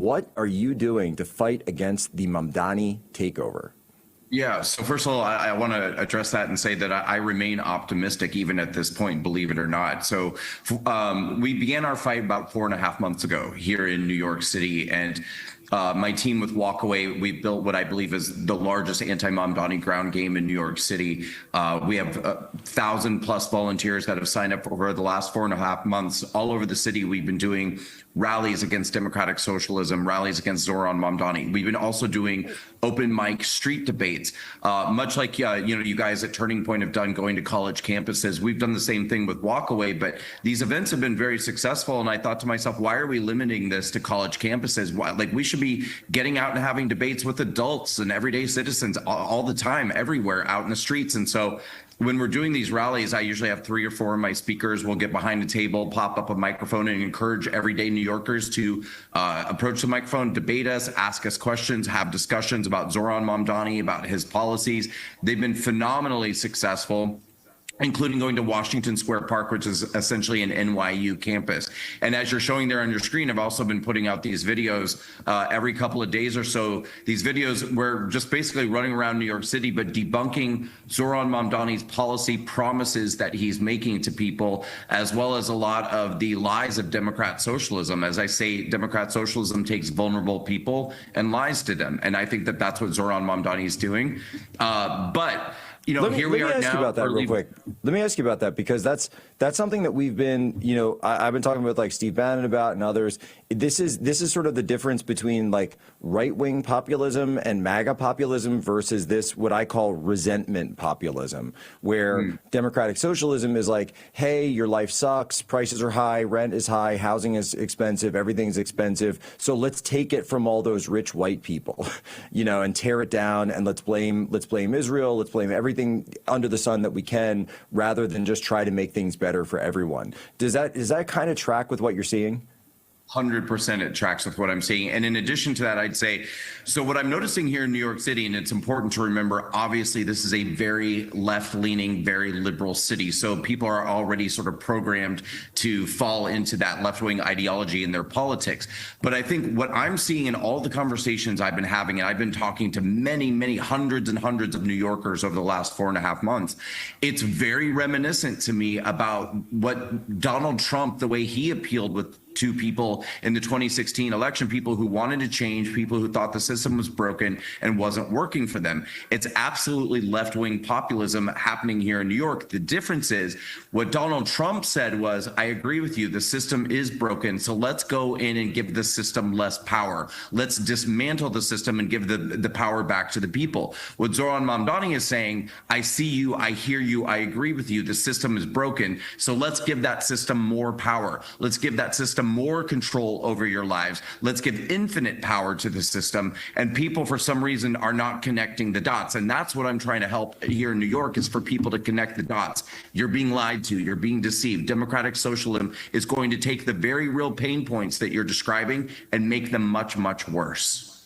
what are you doing to fight against the Mamdani takeover? Yeah, so first of all, I want to address that and say that I remain optimistic even at this point, believe it or not. So we began our fight about 4.5 months ago here in New York City, and my team with Walkaway, we built what I believe is the largest anti-Mamdani ground game in New York City. We have 1,000+ volunteers that have signed up over the last 4.5 months. All over the city, we've been doing rallies against democratic socialism, rallies against Zoran Mamdani. We've been also doing open mic street debates, much like you guys at Turning Point have done, going to college campuses. We've done the same thing with Walkaway, but these events have been very successful. And I thought to myself, why are we limiting this to college campuses? Why, like, we should be getting out and having debates with adults and everyday citizens all the time, everywhere out in the streets. And so when we're doing these rallies, I usually have 3 or 4 of my speakers will get behind a table, pop up a microphone, and encourage everyday New Yorkers to approach the microphone, debate us, ask us questions, have discussions about Zoran Mamdani, about his policies. They've been phenomenally successful, including going to Washington Square Park, which is essentially an NYU campus. And as you're showing there on your screen, I've also been putting out these videos every couple of days or so. These videos were just basically running around New York City, but debunking Zoran Mamdani's policy promises that he's making to people, as well as a lot of the lies of Democrat socialism. As I say, Democrat socialism takes vulnerable people and lies to them. And I think that that's what Zoran Mamdani is doing. But here we are now. Let me ask you about that real quick. Let me ask you about that, because that's something that we've been, I've been talking with like Steve Bannon about and others. This is sort of the difference between like right-wing populism and MAGA populism versus this, what I call resentment populism, where democratic socialism is like, hey, your life sucks, prices are high, rent is high, housing is expensive, everything's expensive. So let's take it from all those rich white people, and tear it down, and let's blame Israel, let's blame everything under the sun that we can, rather than just try to make things better for everyone. Does that kind of track with what you're seeing? 100% it tracks with what I'm seeing. And in addition to that, I'd say, so what I'm noticing here in New York City, and it's important to remember, obviously, this is a very left-leaning, very liberal city. So people are already sort of programmed to fall into that left-wing ideology in their politics. But I think what I'm seeing in all the conversations I've been having, and I've been talking to many, many hundreds and hundreds of New Yorkers over the last 4.5 months, it's very reminiscent to me about what Donald Trump, the way he appealed to people in the 2016 election, people who wanted to change, people who thought the system was broken and wasn't working for them. It's absolutely left-wing populism happening here in New York. The difference is what Donald Trump said was, I agree with you, the system is broken, so let's go in and give the system less power. Let's dismantle the system and give the power back to the people. What Zoran Mamdani is saying, I see you, I hear you, I agree with you, the system is broken, so let's give that system more power. Let's give that system more control over your lives. Let's give infinite power to the system. And people, for some reason, are not connecting the dots. And that's what I'm trying to help here in New York, is for people to connect the dots. You're being lied to. You're being deceived. Democratic socialism is going to take the very real pain points that you're describing and make them much, much worse.